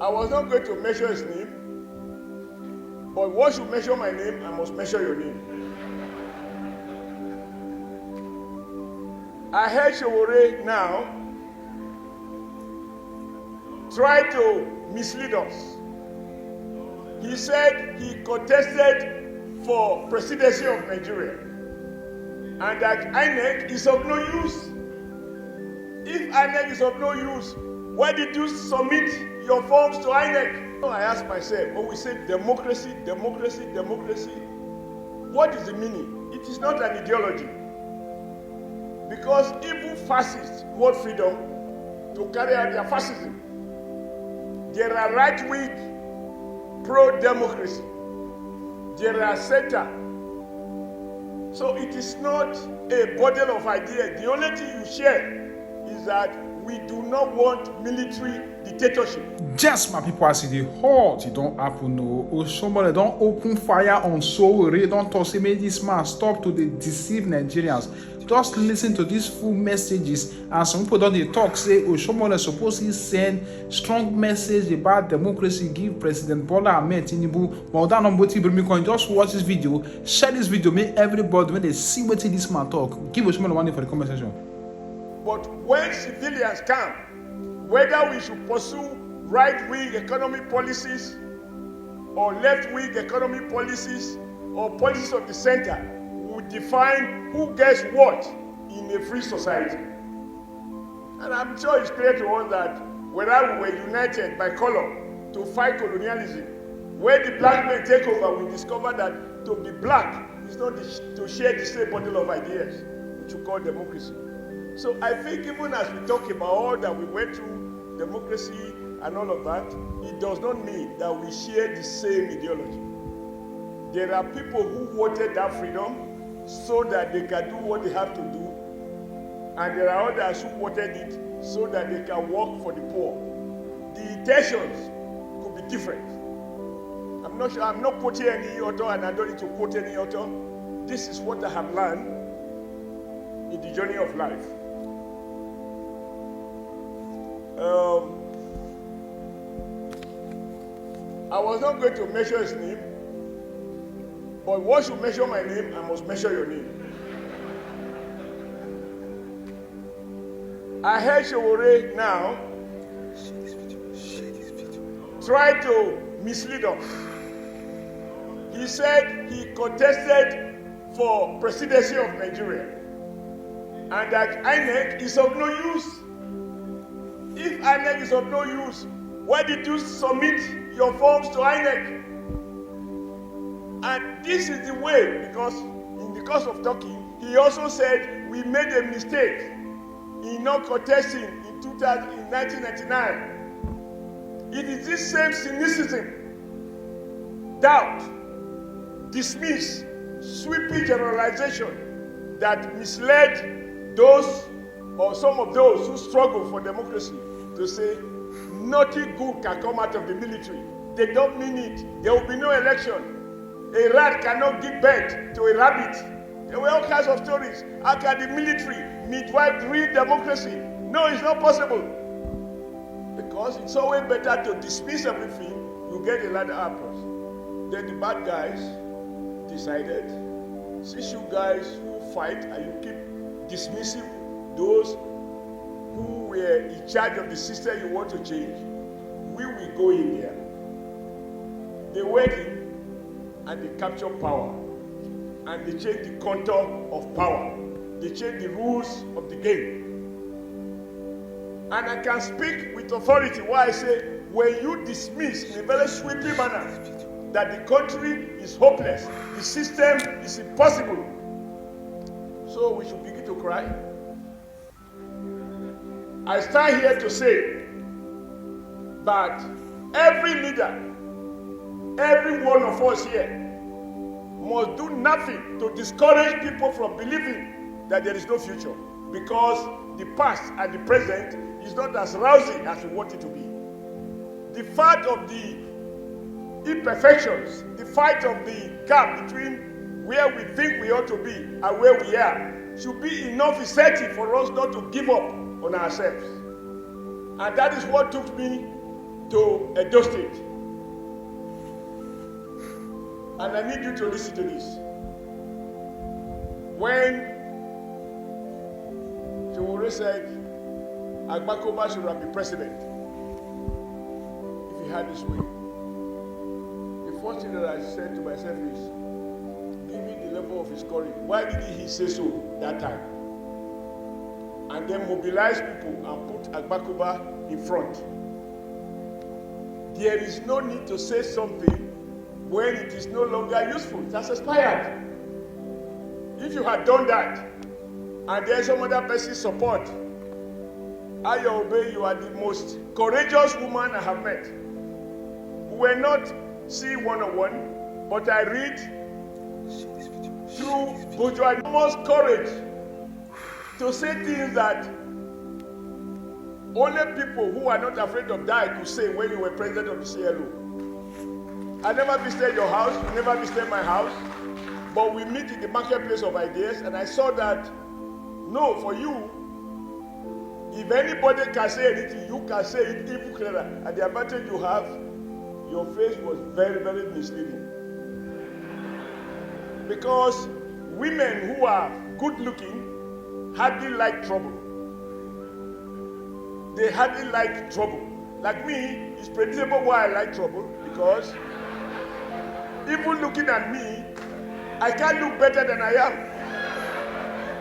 I was not going to measure his name, but once you measure my name, I must measure your name. I heard Sowore now try to mislead us. He said he contested for presidency of Nigeria and that INEC is of no use. If INEC is of no use, why did you submit your forms to INEC? I asked myself, when we say democracy, democracy, democracy, what is the meaning? It is not an ideology. Because even fascists want freedom to carry out their fascism. There are right-wing pro-democracy. There are center. So it is not a bundle of ideas. The only thing you share is that we do not want military dictatorship. Just my people, as the halt, it don't happen. No, Oshiomhole don't open fire on Sowore. Don't talk say make this man stop to deceive Nigerians. Just listen to these full messages, and some people don't talk say Oshiomhole supposedly send strong message about democracy, give President Bola Ahmed Tinubu. But that number can just watch this video, share this video, make everybody when they see what this man talk. Give Oshiomhole one for the comment section. But when civilians come, whether we should pursue right-wing economic policies or left-wing economic policies or policies of the center, we will define who gets what in a free society. And I'm sure it's clear to us that whether we were united by color to fight colonialism, when the black men take over, we discover that to be black is not to share the same bundle of ideas, which we call democracy. So I think even as we talk about all that we went through, democracy and all of that, it does not mean that we share the same ideology. There are people who wanted that freedom so that they can do what they have to do, and there are others who wanted it so that they can work for the poor. The intentions could be different. I'm not sure, I'm not quoting any author, and I don't need to quote any author. This is what I have learned in the journey of life. I was not going to measure his name, but once you measure my name, I must measure your name. I heard Sowore now try to mislead us. He said he contested for presidency of Nigeria and that INEC is of no use. If INEC is of no use, why did you submit your forms to INEC? And this is the way, because in the course of talking, he also said we made a mistake in not contesting in 1999. It is this same cynicism, doubt, dismiss, sweeping generalization that misled those or some of those who struggle for democracy to say nothing good can come out of the military. They don't mean it. There will be no election. A rat cannot give birth to a rabbit. There were all kinds of stories. How can the military midwife real democracy? No, it's not possible. Because it's always better to dismiss everything. You get a ladder apples. Then the bad guys decided, since you guys who fight and you keep dismissing those who were in charge of the system you want to change, we will go in there. They went in and they captured power. And they changed the contour of power. They changed the rules of the game. And I can speak with authority why I say, when you dismiss in a very sweeping manner that the country is hopeless, the system is impossible, so we should begin to cry. I stand here to say that every leader, every one of us here, must do nothing to discourage people from believing that there is no future, because the past and the present is not as rousing as we want it to be. The fact of the imperfections, the fight of the gap between where we think we ought to be and where we are, should be enough incentive for us not to give up on ourselves. And that is what took me to Edo State. And I need you to listen to this. When Sowore said Agbakoba should have been president if he had his way, the first thing that I said to myself is, given the level of his courage, why did he say so that time? And then mobilize people and put Agbakoba in front. There is no need to say something when it is no longer useful. It has expired. If you had done that, and there's some other person's support, Ayobe, you are the most courageous woman I have met. We were not C101, but I read through bourgeois most courage to say things that only people who are not afraid of dying could say when you were president of the CLO. I never visited your house, you never visited my house, but we meet in the marketplace of ideas, and I saw that, no, for you, if anybody can say anything, you can say it even clearer. And the advantage you have, your face was very, very misleading. Because women who are good looking hardly like trouble. They hardly like trouble. Like me, it's predictable why I like trouble, because even looking at me, I can't look better than I am.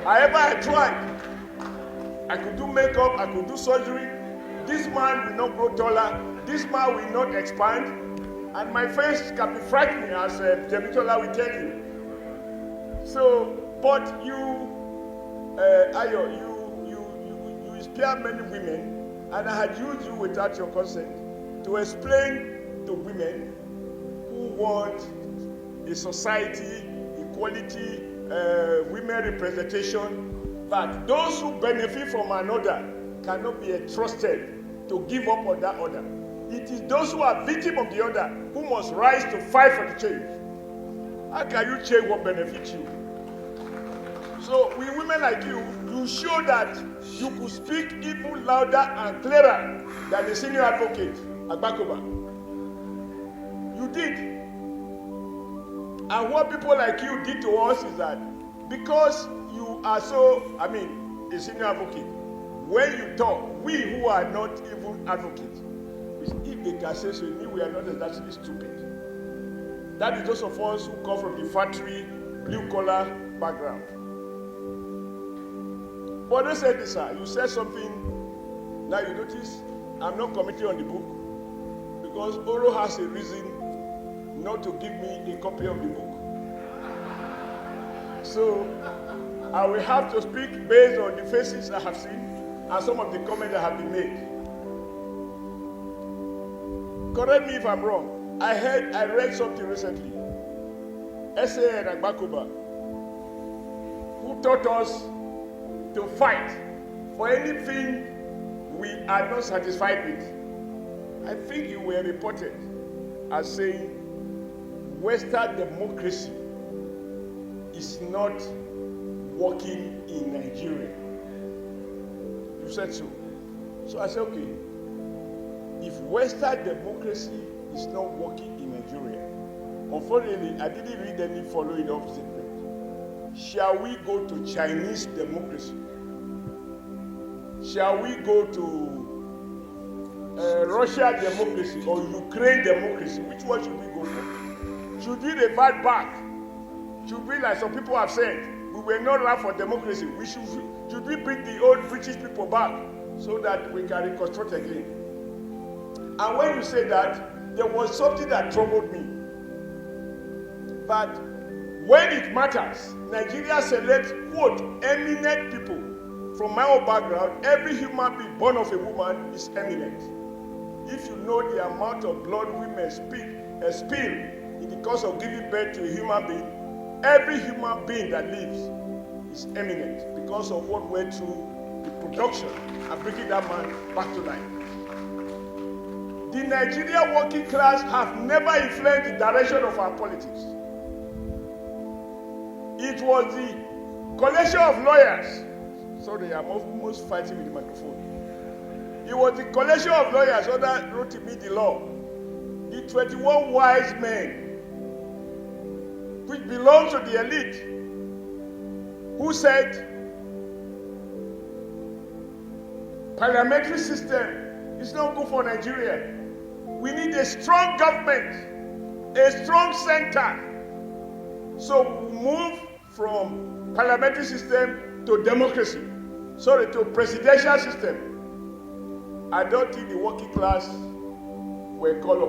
However, I tried. I could do makeup, I could do surgery. This man will not grow taller. This man will not expand. And my face can be frightening, as Demitola will tell you. So, but you, Ayo, you inspire many women, and I had used you without your consent to explain to women who want a society, equality, women representation, but those who benefit from another cannot be entrusted to give up on that other. It is those who are victim of the other who must rise to fight for the change. How can you change what benefits you? So with women like you, you show that you could speak even louder and clearer than the senior advocate, Agbakoba. You did. And what people like you did to us is that because you are so, a senior advocate, when you talk, we who are not even advocates, if they can say so, we are not exactly stupid. That is those of us who come from the factory, blue-collar background. But don't say this, sir. You said something, now you notice, I'm not committing on the book, because Oro has a reason not to give me a copy of the book. So, I will have to speak based on the faces I have seen and some of the comments that have been made. Correct me if I'm wrong. I read something recently. S.A. Agbakoba, who taught us to fight for anything we are not satisfied with. I think you were reported as saying Western democracy is not working in Nigeria. You said so. So I said, okay, if Western democracy is not working in Nigeria, unfortunately, I didn't read any following up statement. Shall we go to Chinese democracy? Shall we go to Russia democracy or Ukraine democracy? Which one should we go for? Should we revert back? Should we, like some people have said, we were not allowed for democracy? Should we bring the old British people back so that we can reconstruct again? And when you say that, there was something that troubled me. But when it matters, Nigeria selects, quote, eminent people. From my own background, every human being born of a woman is eminent. If you know the amount of blood women spill in the course of giving birth to a human being, every human being that lives is eminent because of what went through the production and bringing that man back to life. The Nigerian working class have never influenced the direction of our politics. It was the collection of lawyers. Sorry, I'm almost fighting with the microphone. It It was the collection of lawyers that wrote to me the law. The 21 wise men, which belongs to the elite, who said parliamentary system is not good for Nigeria. We need a strong government, a strong center. So we move from parliamentary system to democracy, to presidential system. I don't think the working class were called